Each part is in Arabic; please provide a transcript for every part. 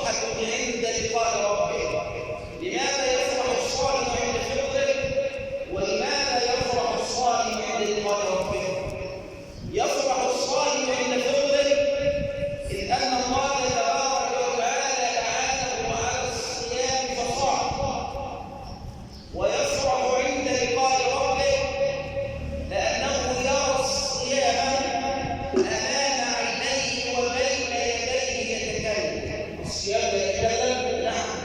فرحة عند لقاء ربه. لماذا يفرح الصائم عند فطره؟ ولماذا يفرح الصائم عند لقاء ربه؟ يفرح الصائم عند فطره إذ أن الله تبارك وتعالى أعانه على الصيام فصام، ويفرح عند لقاء ربه لأنه يرى الصيام أمام عينيه وبين يديه يتكلم. الصيام يتكلم، نعم،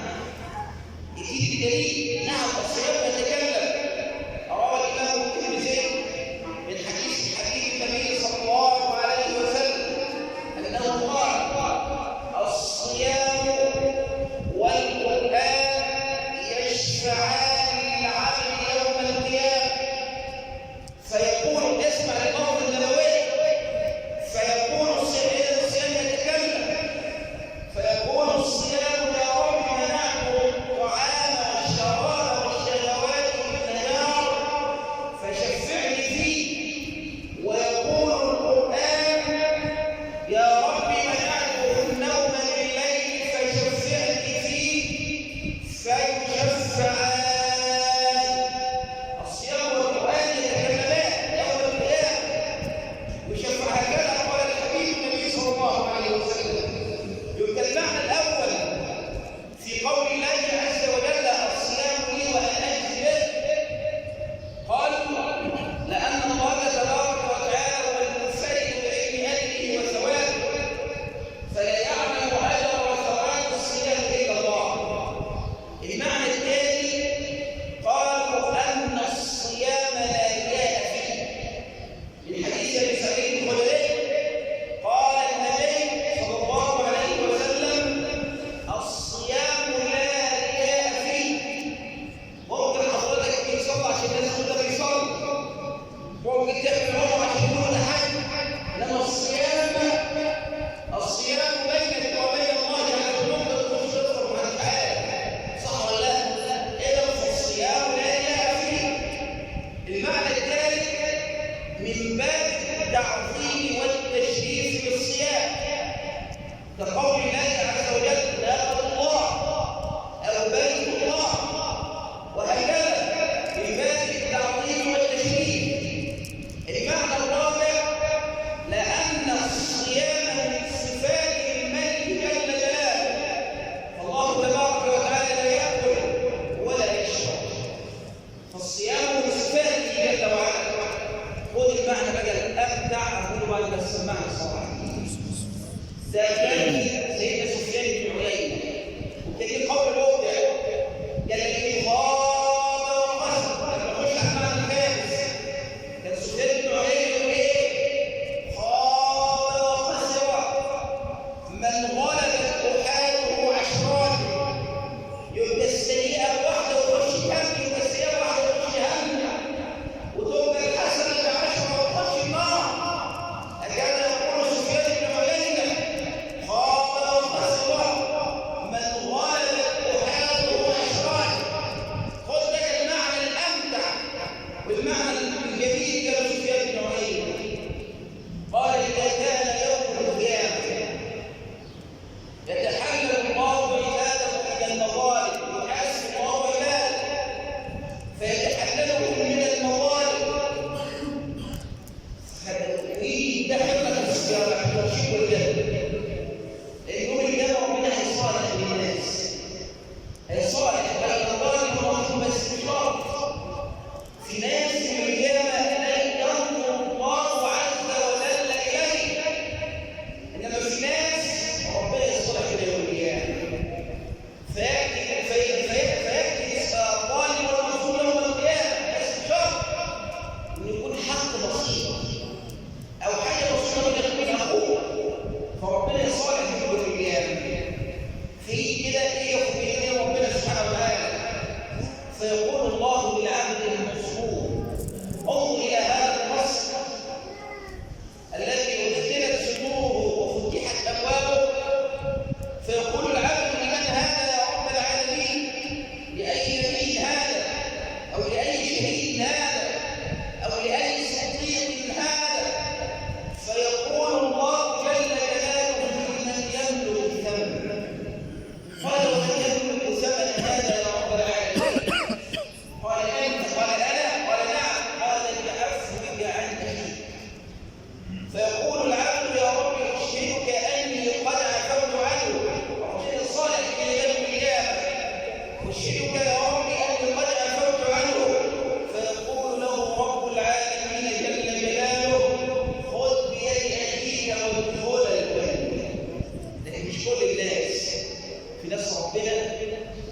ربنا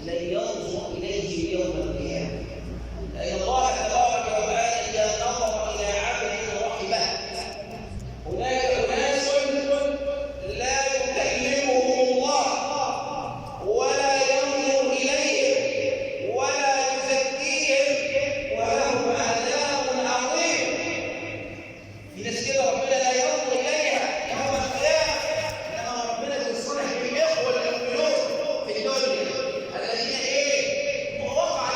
لن ينظر إليه يوم القيامة. لأن الله تبارك وتعالى إذا نظر إلى عبد رحمه هناك أناس لا يكلمهم الله ولا ينظر إليهم ولا يزكيهم ولهم عذاب عظيم. في ناس كده ربنا لا ينظر إليها يوم القيامة، إنما ربنا بيصلح بالإخوة المؤمنون في الدنيا الذين إيه؟ وقع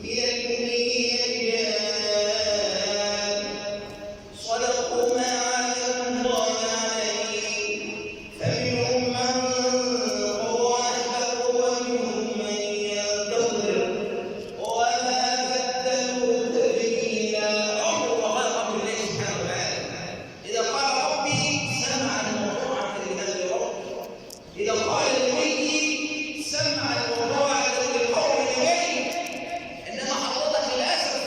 من المؤمنين رجال صدقوا ما عاهدوا الله عليه فمنهم من قضى نحبه ومنهم من ينتظر وما بدلوا تبديلا. عمر الله امر الله سبحانه وتعالى اذا قال ربي سمعا وطاعه لله ربي، اذا قال لولي سمعا وطاعه للقوم اليه. انما حضرتك للاسف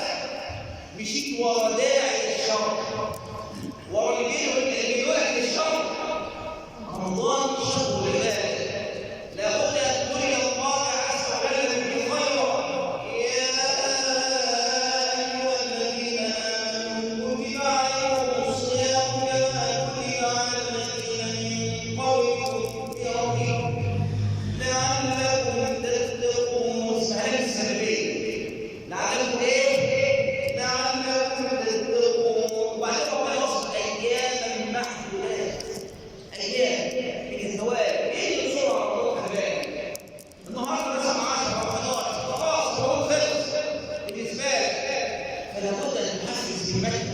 مشيت ورا داعي الشر، ورا اللي بيقول لك الشر. رمضان شهر العباده، لابد ان تري الله عز وجل بخيرا. يا ايها الذين امنوا كتب عليكم الصيام كما كتب على الذين من قبلكم لعلكم تتقون. هذه السببين لعلكم ايه؟ لعلكم تتقون. وبعدين ربنا يوصف اياما معدودات، ايام من الثواب. ايه بسرعه رمضان حبايبي؟ النهارده مثلا 10 او 11 خلاص هو خلص بالنسبه لك. فلا بد ان تحسس بالمجد،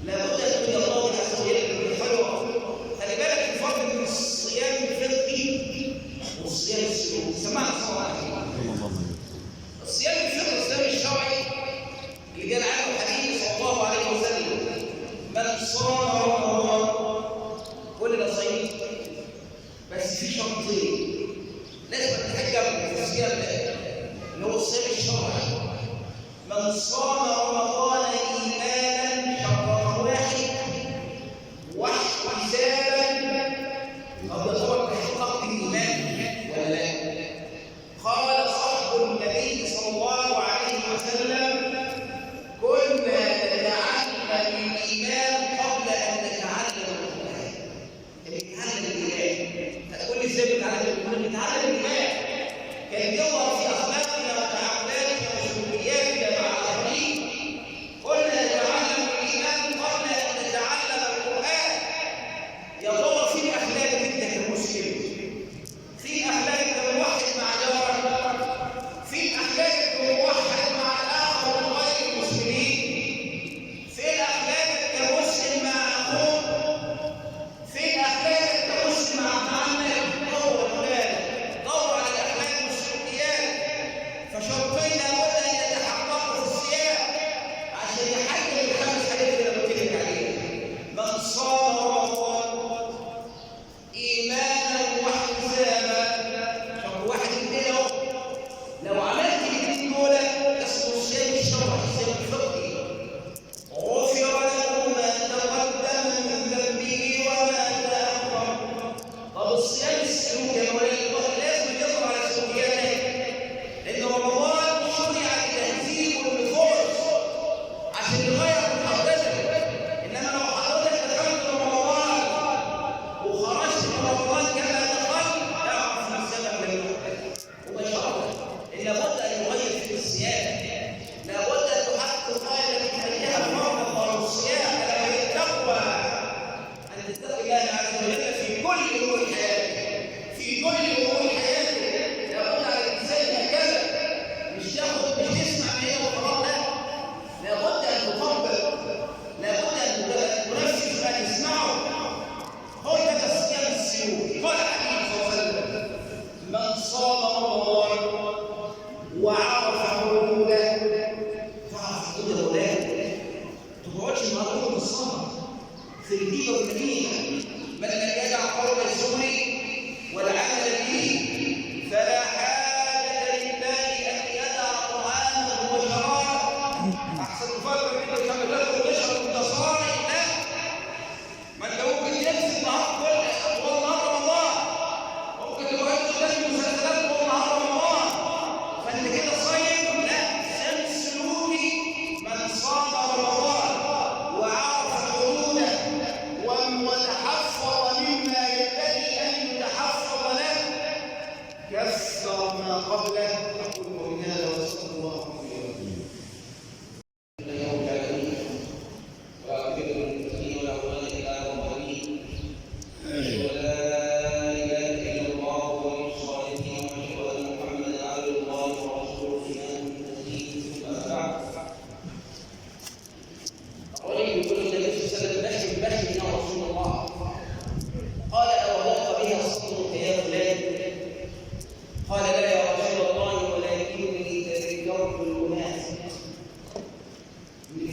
لا بد ان تقول الله عز وجل بالخير. خلي بالك الفرق بين الصيام الفقهي والصيام السلوكي. سمعنا صلى الله عليه وسلم. الصيام الفقهي الصيام الشرعي اللي جاء عنه الحديث صلى الله عليه وسلم: من صام رمضان، كلنا صايمين بس في شرطين لازم تتحكم في الصيام ده اللي هو الصيام الشرعي. من صام رمضان ايمانا، شرط واحد، واحتسابا. طب يا ترى حققت الايمان ولا لا؟ قال صاحب النبي صلى الله عليه وسلم: كنا نتعلم الايمان قبل ان نتعلم القران. نتعلم الايمان. هتقول لي ازاي بنتعلم الايمان؟ نتعلم الايمان كان يظهر في اخلاقنا وتعاملاتنا وسلوكياتنا مع الاخرين. قلنا نتعلم الايمان قبل ان نتعلم القران. يا ترى فين اخلاقك انت كمسلم؟ فين اخلاقك كموحد مع جارك؟ فين اخلاقك كموحد مع الاخر من غير المسلمين؟ فين اخلاقك كمسلم مع اخوك؟ فين اخلاقك كمسلم مع عمك؟ دور بالك، دور على الاخلاق والسلوكيات. فشرطين لابد ان يتحققوا في الصيام عشان يحقق الخمس حاجات اللي انا قلت لك عليها. من صام رمضان ايمانا واحتسابا، شرط واحد اثنين اهو. لو عملت الاثنين دول اسمه الصيام الشرعي، الصيام الفقهي. غفر له ما تقدم من ذنبه وما تاخر. طب الصيام السلوكي يا مولانا لازم يظهر على سلوكياتك، لان رمضان شرع لتهذيب النفوس عشان يغير من حضرتك. انما لو حضرتك دخلت رمضان وخرجت من رمضان كما دخلت، اعرف نفسك من المحدث وبشرتك. لابد ان يغير في الصيام، لابد ان تحقق الغايه التي تريدها فرض الله الصيام. الا وهي التقوى، ان تتقي الله عز وجل في كل امور حياتك، في كل امور حياتك. لابد على الانسان هكذا، مش تسمع من هنا وخلاص، لا، لابد ان تطبق، لابد ان تنفذ ما تسمعه. هو ده الصيام السلوكي. قال الحبيب صلى الله عليه وسلم: من صام رمضان وعرف حدوده. تعرف حدود الاولاد، ما تقعدش مع كل الصلاه في الدين والمدينه. من لم يدع قول الزور والعمل به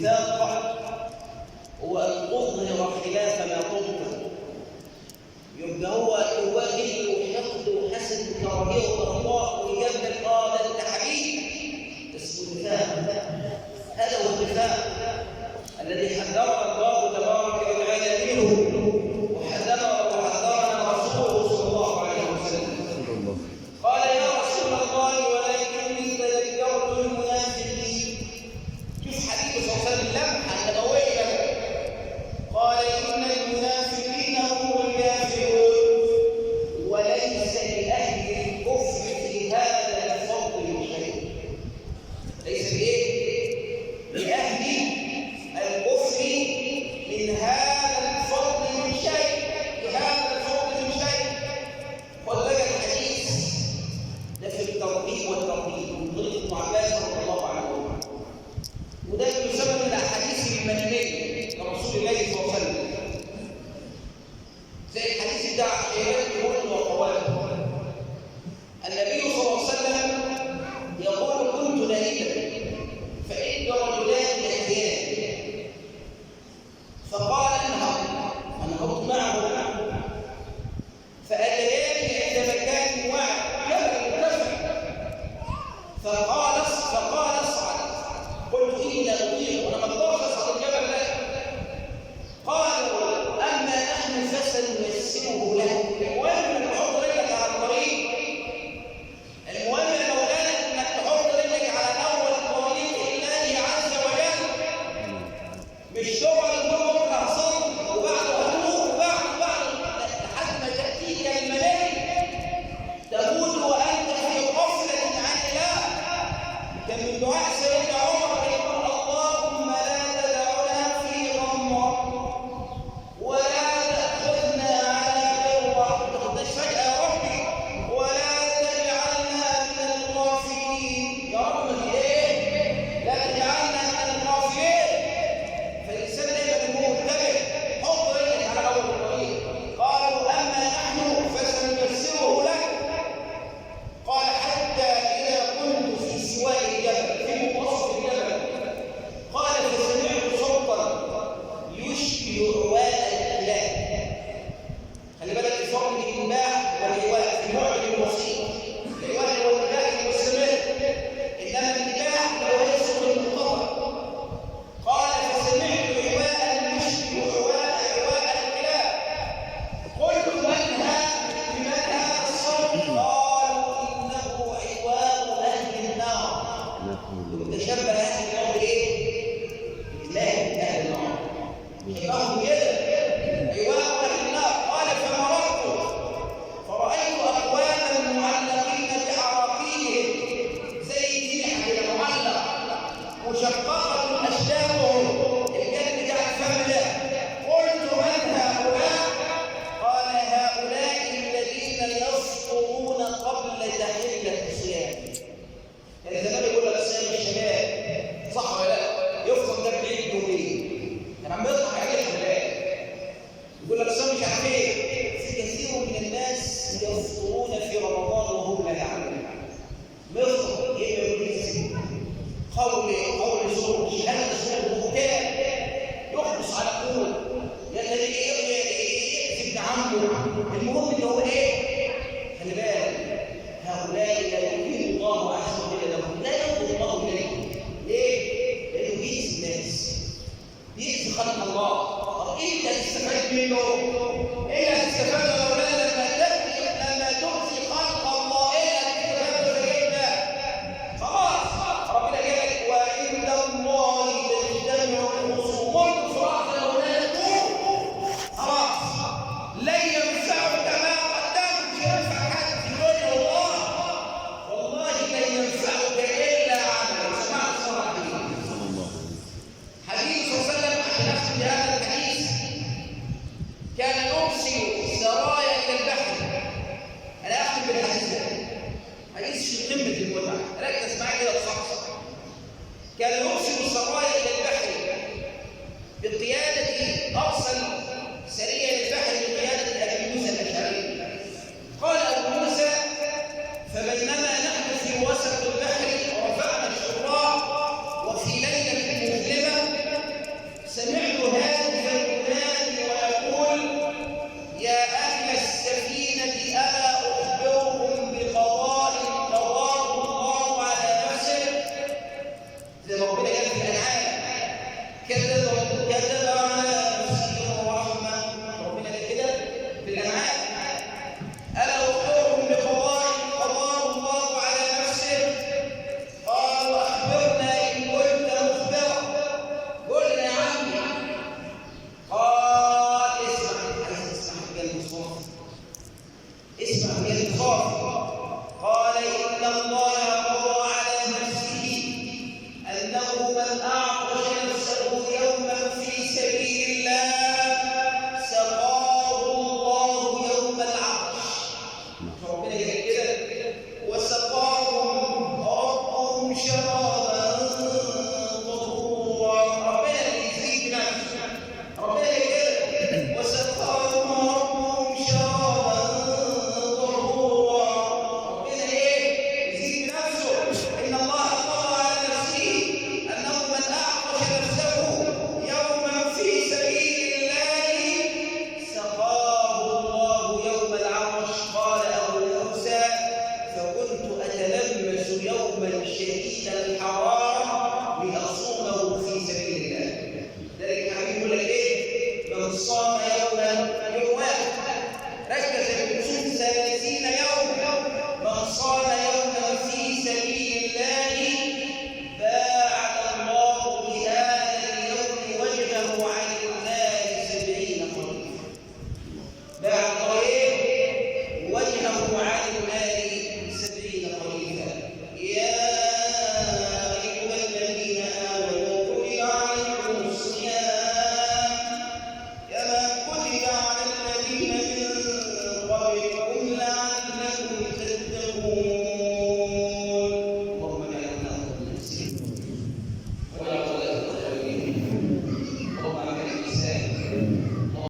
النفاق هو أن تظهر خلاف ما تظهر. يبقى هو غل وحقد وحسد وكراهيه وبغضاء ويجيب لك ده انت حبيبي، اسمه النفاق. هذا هو النفاق الذي حذرنا الله تبارك وتعالى منه، وحذرنا رسوله صلى الله عليه وسلم. قال يا رسول الله ولكني تذكرت المنافقين. شوف حبيبي صلى الله عليه وسلم لمحه نبويه. قال ان المنافقين هم الكافرون وليس لاهل الكفر في هذا الفضل شيء. ليس لأهل الكفر من هذا الفضل من شيء، بهذا الفضل من شيء. خد بالك الحديث ده في الترغيب والترهيب من طريق ابن عباس رضي الله عنه، وده يسمى من الاحاديث المناميه لرسول الله صلى الله عليه وسلم، زي الحديث بتاع شهادة الهدى وقواته. النبي صلى الله عليه وسلم يقول كنت نائما فإن رجلان يأتيان فقال انهضت معه فأتياني عند مكان واحد جبل مرتفع فقال اصعد. قلت إني أطيق وأنا ما أقدرش أصعد الجبل ده. قالوا أما نحن فسنيسره له. المهم إنك تحط رجلك على الطريق، المهم يا مولانا إنك تحط رجلك على أول طريق الله عز وجل، مش تقعد تقول بكره هصلي وبعده هتوب وبعده لحد ما تأتيك الملائكة تموت وأنت في غفلة عن الله. كان من دعاء سيدنا عمر يقول اللهم لا تدعنا في غمرة ولا تأخذنا على غرة، ما تاخدناش فجأة يا ربي، ولا تجعلنا من الغافلين. يا رب في ايه؟ لا تجعلنا من الغافلين. فالإنسان دايما يكون منتبه، حط رجلك على أول الطريق. قالوا أما نحن فسنيسره لك. قال حتى إذا كنت في سواء الجبل في منتصف الجبل قال فسمعت صوتا يشبه رواء الكلاب. خلي بالك الفرق بين الإنباح والرواء في بعد الوسيط. الرواء هو الإنباح المستمر، إنما الإنباح هو يسقط المنقطع. قال فسمعت رواء يشبه رواء الكلاب. قلت من هذا الصوت؟ قالوا إنه عواء أهل النار. تشبه أهل النار بإيه؟ بالله أهل النار. شبههم كده عواء أهل النار. قال فمررت فرأيت أقواما معلقين بعراقيهم زي الجنح كده معلق، مشققة أشداقهم، الجلد بتاع الفم ده. قلت من هؤلاء؟ قال هؤلاء الذين يفطرون قبل تحلة الصيام. يعني زمان يقول لك صيام الشباب، صح ولا لا؟ يفطر ده بعيد يومين، كان عم يضحك عليه الشباب. يقول لك صيام مش عارف ايه. في كثير من الناس يفطرون في رمضان وهم لا يعلمون. مفطر ايه؟ قول زور، شهاده